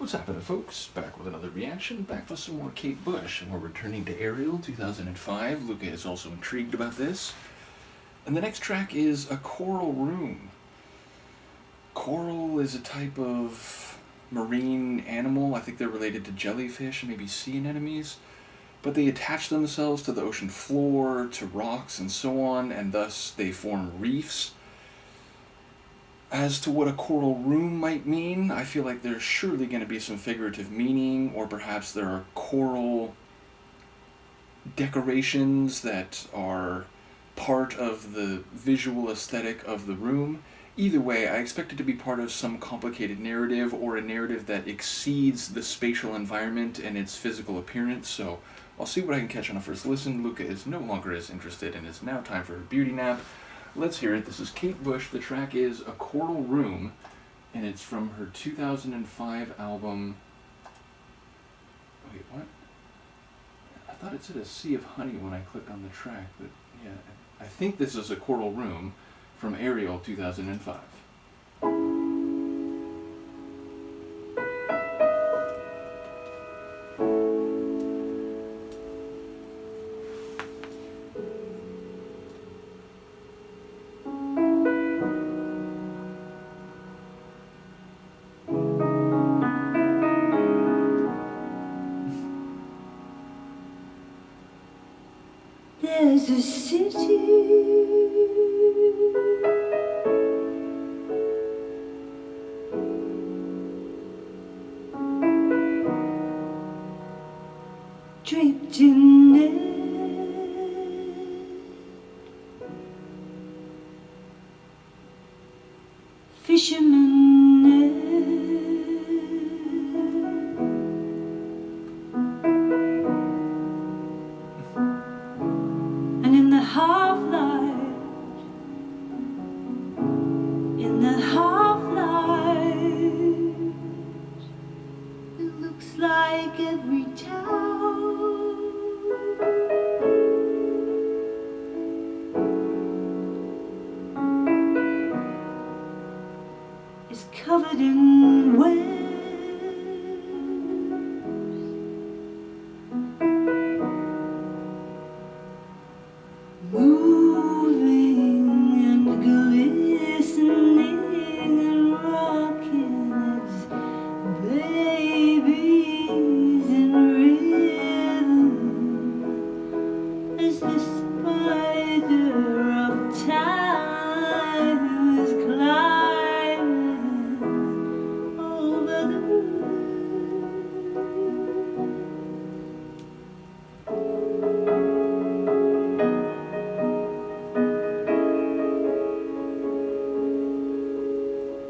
What's happening, folks? Back with another reaction, back with some more Kate Bush, and we're returning to Ariel 2005. Luca is also intrigued about this. And the next track is A Coral Room. Coral is a type of marine animal. I think they're related to jellyfish and maybe sea anemones. But they attach themselves to the ocean floor, to rocks, and so on, and thus they form reefs. As to what a coral room might mean, I feel like there's surely going to be some figurative meaning, or perhaps there are coral decorations that are part of the visual aesthetic of the room. Either way, I expect it to be part of some complicated narrative, or a narrative that exceeds the spatial environment and its physical appearance, so I'll see what I can catch on a first listen. Luca is no longer as interested, and it's now time for her beauty nap. Let's hear it. This is Kate Bush. The track is A Coral Room, and it's from her 2005 album... Wait, what? I thought it said A Sea of Honey when I clicked on the track, but yeah, I think this is A Coral Room from Ariel 2005. There's a city draped in net, fisherman net, and in the half-light, it looks like every town is covered in waves, moving and glistening and rocking its babies in rhythm, as the spider of time is climbing over the moon.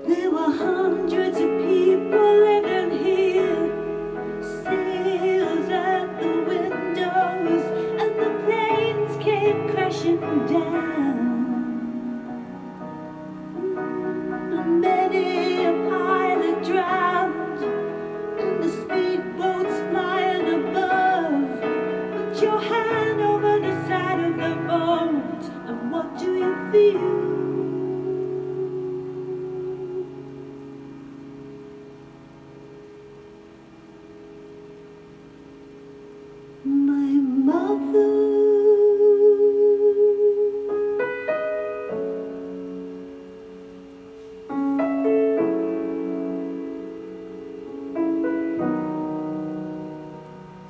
There were hundreds of people living here, sails at the windows, and the planes came crashing down. Many a pilot drowned, and the speedboats flying above. Put your hand over the side of the boat, and what do you feel? My mother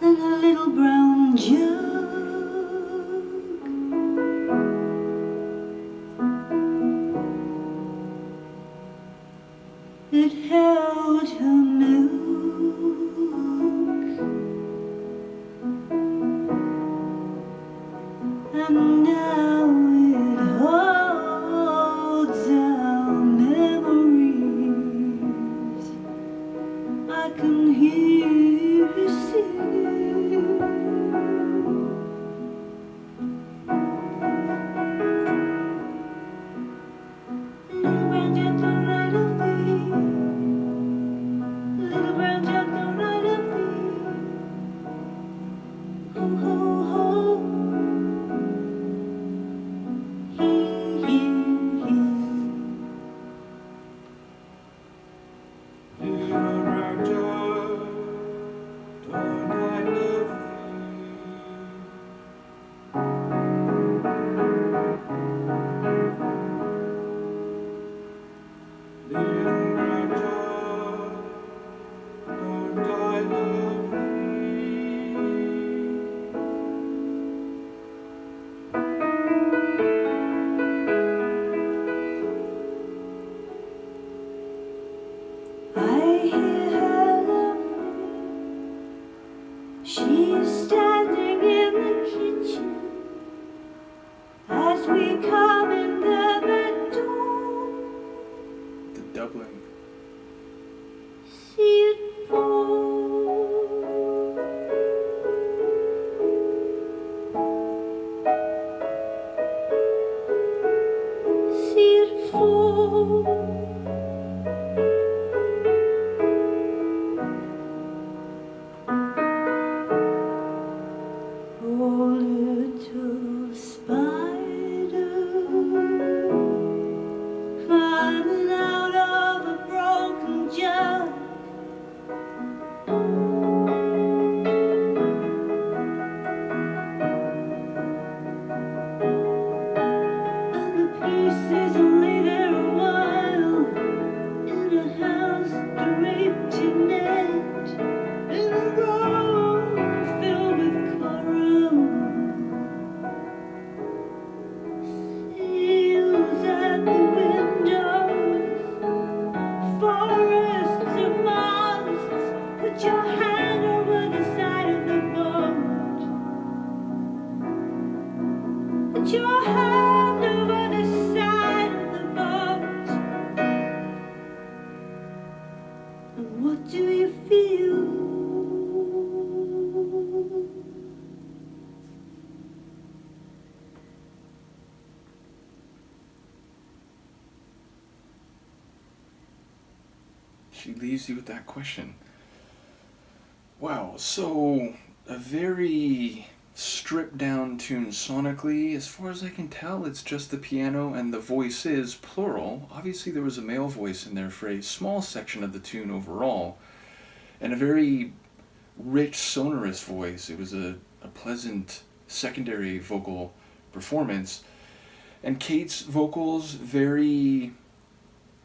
and a little brown jug, it held her milk, and now it holds our memories. I can hear you sing. Little brown jug, don't I love thee? Little brown jug, don't I love thee? Ho, ho, ho. Hee, hee, hee. Little brown jug, What do you feel? She leaves you with that question. Wow, so a very stripped down tune sonically. As far as I can tell, it's just the piano and the voice is plural. Obviously, there was a male voice in there for a small section of the tune overall, and a very rich, sonorous voice. It was a pleasant secondary vocal performance. And Kate's vocals, very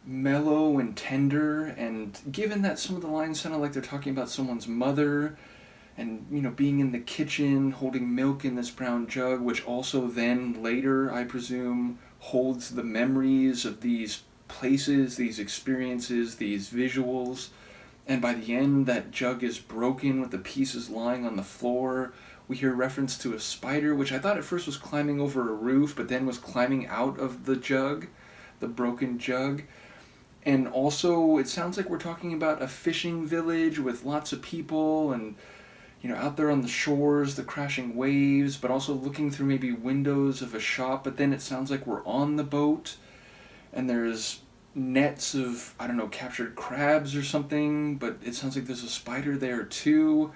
mellow and tender, and given that some of the lines sounded like they're talking about someone's mother, and being in the kitchen holding milk in this brown jug, which also then later, I presume, holds the memories of these places, these experiences, these visuals. And by the end, that jug is broken with the pieces lying on the floor. We hear reference to a spider, which I thought at first was climbing over a roof, but then was climbing out of the jug, the broken jug. And also, it sounds like we're talking about a fishing village with lots of people and, out there on the shores, the crashing waves, but also looking through maybe windows of a shop. But then it sounds like we're on the boat and there's nets of, I don't know, captured crabs or something, but it sounds like there's a spider there too.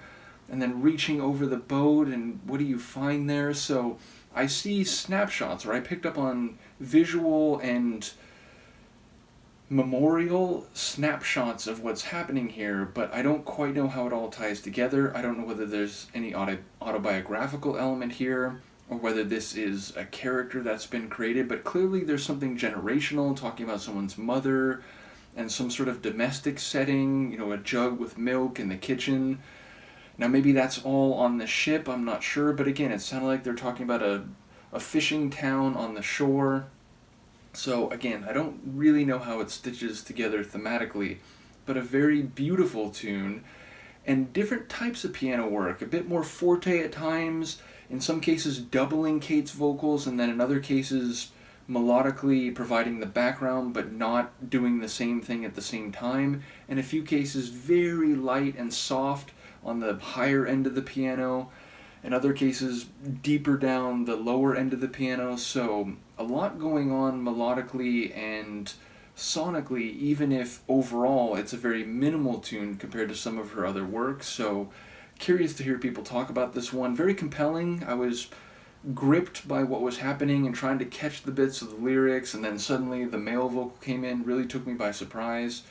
And then reaching over the boat, and what do you find there? So I see snapshots, or I picked up on visual and memorial snapshots of what's happening here, but I don't quite know how it all ties together. I don't know whether there's any autobiographical element here, or whether this is a character that's been created, but clearly there's something generational, talking about someone's mother, and some sort of domestic setting, a jug with milk in the kitchen. Now maybe that's all on the ship, I'm not sure, but again, it sounded like they're talking about a fishing town on the shore. So again, I don't really know how it stitches together thematically, but a very beautiful tune, and different types of piano work, a bit more forte at times, in some cases doubling Kate's vocals, and then in other cases melodically providing the background but not doing the same thing at the same time. In a few cases very light and soft on the higher end of the piano, in other cases deeper down the lower end of the piano. So a lot going on melodically and sonically, even if overall it's a very minimal tune compared to some of her other work. So curious to hear people talk about this one. Very compelling. I was gripped by what was happening and trying to catch the bits of the lyrics, and then suddenly the male vocal came in, really took me by surprise.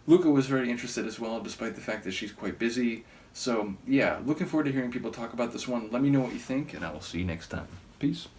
Luca was very interested as well, despite the fact that she's quite busy. So yeah, looking forward to hearing people talk about this one. Let me know what you think, and I will see you next time. Peace.